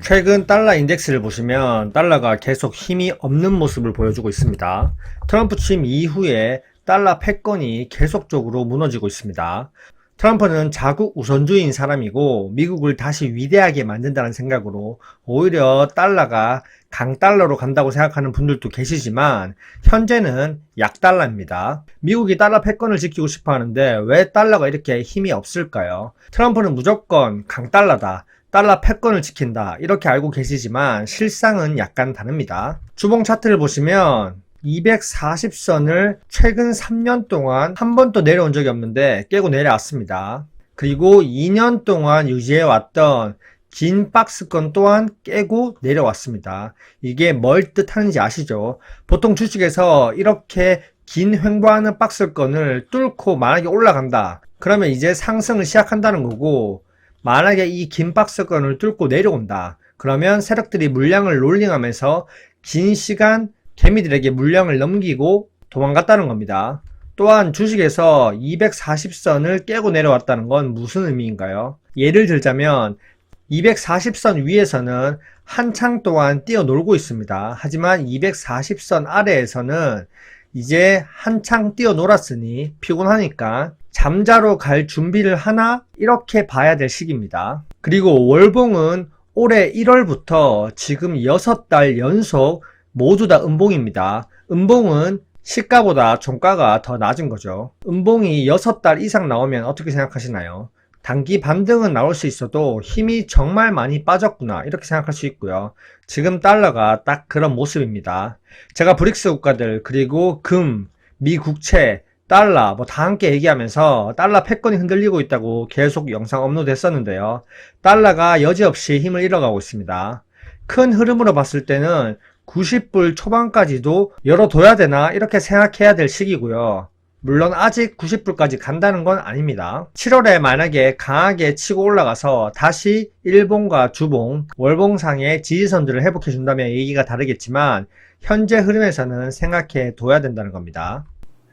최근 달러 인덱스를 보시면 달러가 계속 힘이 없는 모습을 보여주고 있습니다. 트럼프 취임 이후에 달러 패권이 계속적으로 무너지고 있습니다. 트럼프는 자국 우선주의인 사람이고 미국을 다시 위대하게 만든다는 생각으로 오히려 달러가 강달러로 간다고 생각하는 분들도 계시지만 현재는 약달러입니다. 미국이 달러 패권을 지키고 싶어 하는데 왜 달러가 이렇게 힘이 없을까요? 트럼프는 무조건 강달러다, 달러 패권을 지킨다 이렇게 알고 계시지만 실상은 약간 다릅니다. 주봉 차트를 보시면 240선을 최근 3년 동안 한 번도 내려온 적이 없는데 깨고 내려왔습니다. 그리고 2년 동안 유지해왔던 긴 박스권 또한 깨고 내려왔습니다. 이게 뭘 뜻하는지 아시죠? 보통 주식에서 이렇게 긴 횡보하는 박스권을 뚫고 만약에 올라간다. 그러면 이제 상승을 시작한다는 거고, 만약에 이 긴 박스권을 뚫고 내려온다. 그러면 세력들이 물량을 롤링하면서 긴 시간 개미들에게 물량을 넘기고 도망갔다는 겁니다. 또한 주식에서 240선을 깨고 내려왔다는 건 무슨 의미인가요? 예를 들자면 240선 위에서는 한창 동안 뛰어놀고 있습니다. 하지만 240선 아래에서는 이제 한창 뛰어놀았으니 피곤하니까 잠자러 갈 준비를 하나 이렇게 봐야 될 시기입니다. 그리고 월봉은 올해 1월부터 지금 6달 연속 모두 다 음봉입니다. 음봉은 시가보다 종가가 더 낮은 거죠. 음봉이 6달 이상 나오면 어떻게 생각하시나요? 단기 반등은 나올 수 있어도 힘이 정말 많이 빠졌구나 이렇게 생각할 수 있고요. 지금 달러가 딱 그런 모습입니다. 제가 브릭스 국가들 그리고 금, 미 국채, 달러 다 함께 얘기하면서 달러 패권이 흔들리고 있다고 계속 영상 업로드 했었는데요. 달러가 여지없이 힘을 잃어가고 있습니다. 큰 흐름으로 봤을 때는 90불 초반까지도 열어둬야 되나 이렇게 생각해야 될 시기고요. 물론 아직 90불까지 간다는 건 아닙니다. 7월에 만약에 강하게 치고 올라가서 다시 일봉과 주봉, 월봉상의 지지선들을 회복해 준다면 얘기가 다르겠지만 현재 흐름에서는 생각해 둬야 된다는 겁니다.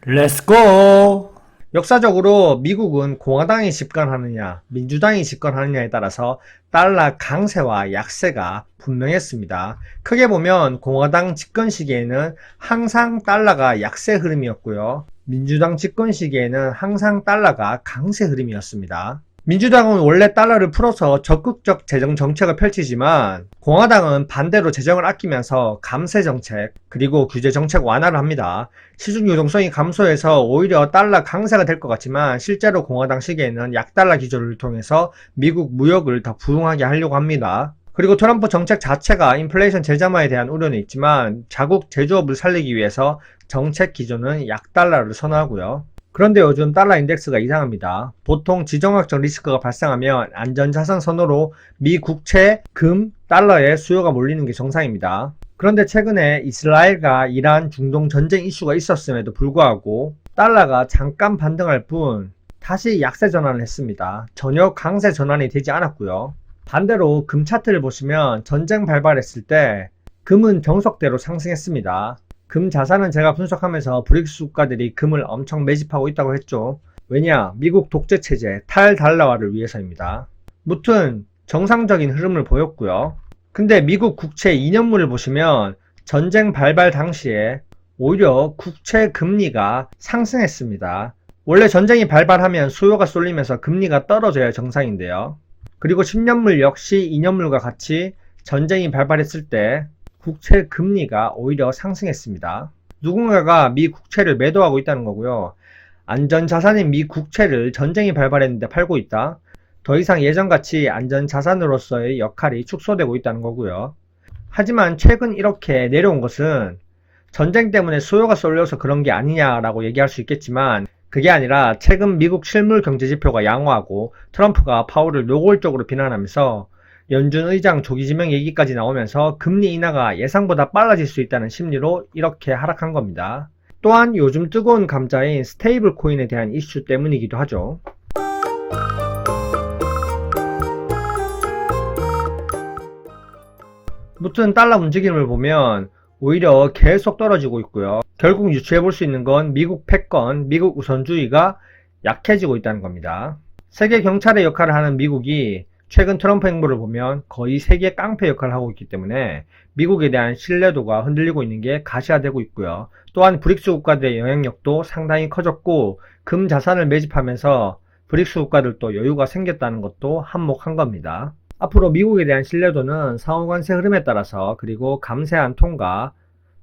렛츠고! 역사적으로 미국은 공화당이 집권하느냐, 민주당이 집권하느냐에 따라서 달러 강세와 약세가 분명했습니다. 크게 보면 공화당 집권 시기에는 항상 달러가 약세 흐름이었고요. 민주당 집권 시기에는 항상 달러가 강세 흐름이었습니다. 민주당은 원래 달러를 풀어서 적극적 재정 정책을 펼치지만 공화당은 반대로 재정을 아끼면서 감세 정책 그리고 규제 정책 완화를 합니다. 시중 유동성이 감소해서 오히려 달러 강세가 될 것 같지만 실제로 공화당 시기에는 약달러 기조를 통해서 미국 무역을 더 부흥하게 하려고 합니다. 그리고 트럼프 정책 자체가 인플레이션 재점화에 대한 우려는 있지만 자국 제조업을 살리기 위해서 정책 기조는 약달러를 선호하고요. 그런데 요즘 달러 인덱스가 이상합니다. 보통 지정학적 리스크가 발생하면 안전자산 선호로 미 국채, 금, 달러에 수요가 몰리는 게 정상입니다. 그런데 최근에 이스라엘과 이란, 중동 전쟁 이슈가 있었음에도 불구하고 달러가 잠깐 반등할 뿐 다시 약세 전환을 했습니다. 전혀 강세 전환이 되지 않았고요. 반대로 금 차트를 보시면 전쟁 발발했을 때 금은 정석대로 상승했습니다. 금 자산은 제가 분석하면서 브릭스 국가들이 금을 엄청 매집하고 있다고 했죠. 왜냐? 미국 독재체제 탈달러화를 위해서입니다. 무튼 정상적인 흐름을 보였고요. 근데 미국 국채 2년물을 보시면 전쟁 발발 당시에 오히려 국채 금리가 상승했습니다. 원래 전쟁이 발발하면 수요가 쏠리면서 금리가 떨어져야 정상인데요. 그리고 10년물 역시 2년물과 같이 전쟁이 발발했을 때 국채 금리가 오히려 상승했습니다. 누군가가 미 국채를 매도하고 있다는 거고요. 안전자산인 미 국채를 전쟁이 발발했는데 팔고 있다. 더 이상 예전같이 안전자산으로서의 역할이 축소되고 있다는 거고요. 하지만 최근 이렇게 내려온 것은 전쟁 때문에 수요가 쏠려서 그런 게 아니냐라고 얘기할 수 있겠지만 그게 아니라 최근 미국 실물 경제지표가 양호하고 트럼프가 파월을 노골적으로 비난하면서 연준 의장 조기 지명 얘기까지 나오면서 금리 인하가 예상보다 빨라질 수 있다는 심리로 이렇게 하락한 겁니다. 또한 요즘 뜨거운 감자인 스테이블 코인에 대한 이슈 때문이기도 하죠. 무튼 달러 움직임을 보면 오히려 계속 떨어지고 있고요. 결국 유추해볼 수 있는 건 미국 패권, 미국 우선주의가 약해지고 있다는 겁니다. 세계 경찰의 역할을 하는 미국이 최근 트럼프 행보를 보면 거의 세계 깡패 역할을 하고 있기 때문에 미국에 대한 신뢰도가 흔들리고 있는 게 가시화되고 있고요. 또한 브릭스 국가들의 영향력도 상당히 커졌고 금 자산을 매집하면서 브릭스 국가들도 여유가 생겼다는 것도 한몫한 겁니다. 앞으로 미국에 대한 신뢰도는 상호관세 흐름에 따라서 그리고 감세안 통과,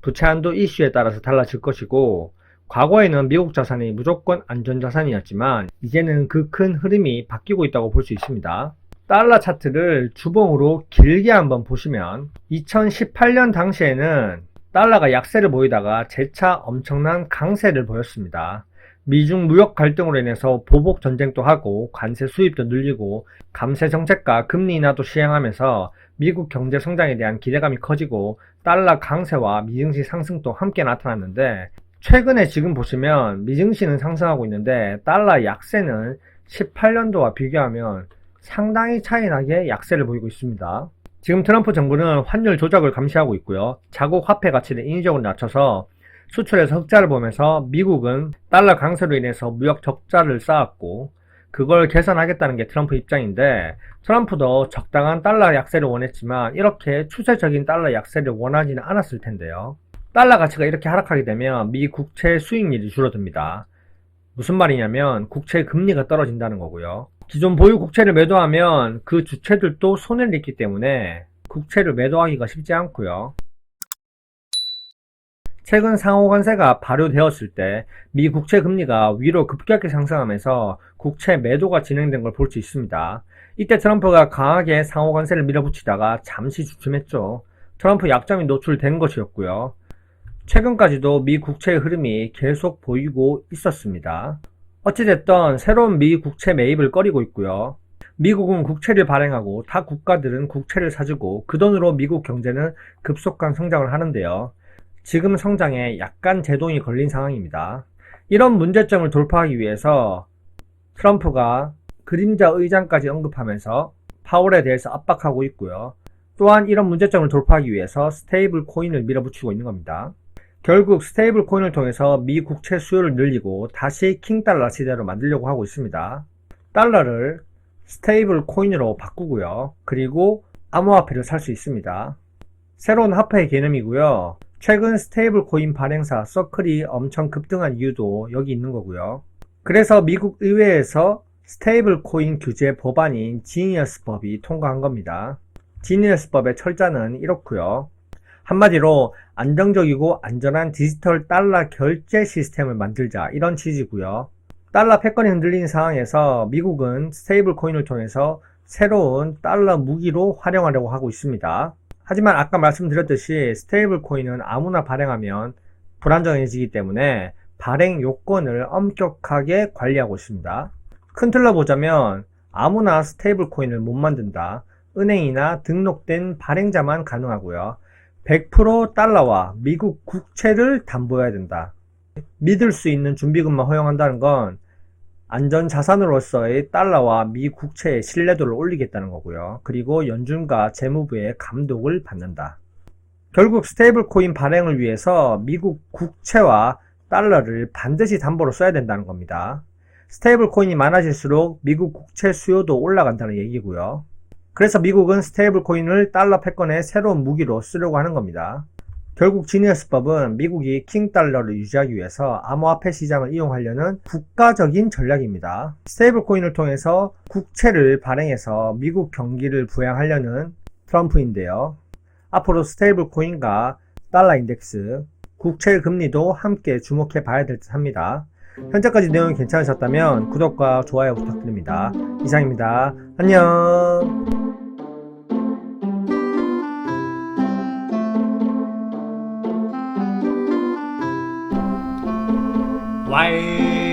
부채한도 이슈에 따라서 달라질 것이고 과거에는 미국 자산이 무조건 안전자산이었지만 이제는 그 큰 흐름이 바뀌고 있다고 볼 수 있습니다. 달러 차트를 주봉으로 길게 한번 보시면 2018년 당시에는 달러가 약세를 보이다가 재차 엄청난 강세를 보였습니다. 미중 무역 갈등으로 인해서 보복 전쟁도 하고 관세 수입도 늘리고 감세 정책과 금리 인하도 시행하면서 미국 경제 성장에 대한 기대감이 커지고 달러 강세와 미증시 상승도 함께 나타났는데 최근에 지금 보시면 미증시는 상승하고 있는데 달러 약세는 18년도와 비교하면 상당히 차이나게 약세를 보이고 있습니다. 지금 트럼프 정부는 환율 조작을 감시하고 있고요. 자국 화폐 가치를 인위적으로 낮춰서 수출에서 흑자를 보면서 미국은 달러 강세로 인해서 무역 적자를 쌓았고 그걸 개선하겠다는 게 트럼프 입장인데 트럼프도 적당한 달러 약세를 원했지만 이렇게 추세적인 달러 약세를 원하지는 않았을 텐데요. 달러 가치가 이렇게 하락하게 되면 미 국채 수익률이 줄어듭니다. 무슨 말이냐면 국채 금리가 떨어진다는 거고요. 기존 보유 국채를 매도하면 그 주체들도 손해를 입기 때문에 국채를 매도하기가 쉽지 않고요. 최근 상호관세가 발효되었을 때 미 국채 금리가 위로 급격히 상승하면서 국채 매도가 진행된 걸 볼 수 있습니다. 이때 트럼프가 강하게 상호관세를 밀어붙이다가 잠시 주춤했죠. 트럼프 약점이 노출된 것이었고요. 최근까지도 미 국채의 흐름이 계속 보이고 있었습니다. 어찌됐든 새로운 미 국채 매입을 꺼리고 있고요. 미국은 국채를 발행하고 타 국가들은 국채를 사주고 그 돈으로 미국 경제는 급속한 성장을 하는데요. 지금 성장에 약간 제동이 걸린 상황입니다. 이런 문제점을 돌파하기 위해서 트럼프가 그림자 의장까지 언급하면서 파월에 대해서 압박하고 있고요. 또한 이런 문제점을 돌파하기 위해서 스테이블 코인을 밀어붙이고 있는 겁니다. 결국 스테이블 코인을 통해서 미 국채 수요를 늘리고 다시 킹달러 시대로 만들려고 하고 있습니다. 달러를 스테이블 코인으로 바꾸고요. 그리고 암호화폐를 살 수 있습니다. 새로운 화폐의 개념이고요. 최근 스테이블 코인 발행사 서클이 엄청 급등한 이유도 여기 있는 거고요. 그래서 미국 의회에서 스테이블 코인 규제 법안인 지니어스법이 통과한 겁니다. 지니어스법의 철자는 이렇고요. 한마디로 안정적이고 안전한 디지털 달러 결제 시스템을 만들자 이런 취지고요. 달러 패권이 흔들리는 상황에서 미국은 스테이블 코인을 통해서 새로운 달러 무기로 활용하려고 하고 있습니다. 하지만 아까 말씀드렸듯이 스테이블 코인은 아무나 발행하면 불안정해지기 때문에 발행 요건을 엄격하게 관리하고 있습니다. 큰 틀로 보자면 아무나 스테이블 코인을 못 만든다. 은행이나 등록된 발행자만 가능하고요. 100% 달러와 미국 국채를 담보해야 된다. 믿을 수 있는 준비금만 허용한다는 건 안전자산으로서의 달러와 미 국채의 신뢰도를 올리겠다는 거고요. 그리고 연준과 재무부의 감독을 받는다. 결국 스테이블 코인 발행을 위해서 미국 국채와 달러를 반드시 담보로 써야 된다는 겁니다. 스테이블 코인이 많아질수록 미국 국채 수요도 올라간다는 얘기고요. 그래서 미국은 스테이블 코인을 달러 패권의 새로운 무기로 쓰려고 하는 겁니다. 결국 지니어스법은 미국이 킹달러를 유지하기 위해서 암호화폐 시장을 이용하려는 국가적인 전략입니다. 스테이블 코인을 통해서 국채를 발행해서 미국 경기를 부양하려는 트럼프인데요. 앞으로 스테이블 코인과 달러 인덱스, 국채 금리도 함께 주목해 봐야 될 듯 합니다. 현재까지 내용이 괜찮으셨다면 구독과 좋아요 부탁드립니다. 이상입니다. 안녕. 와이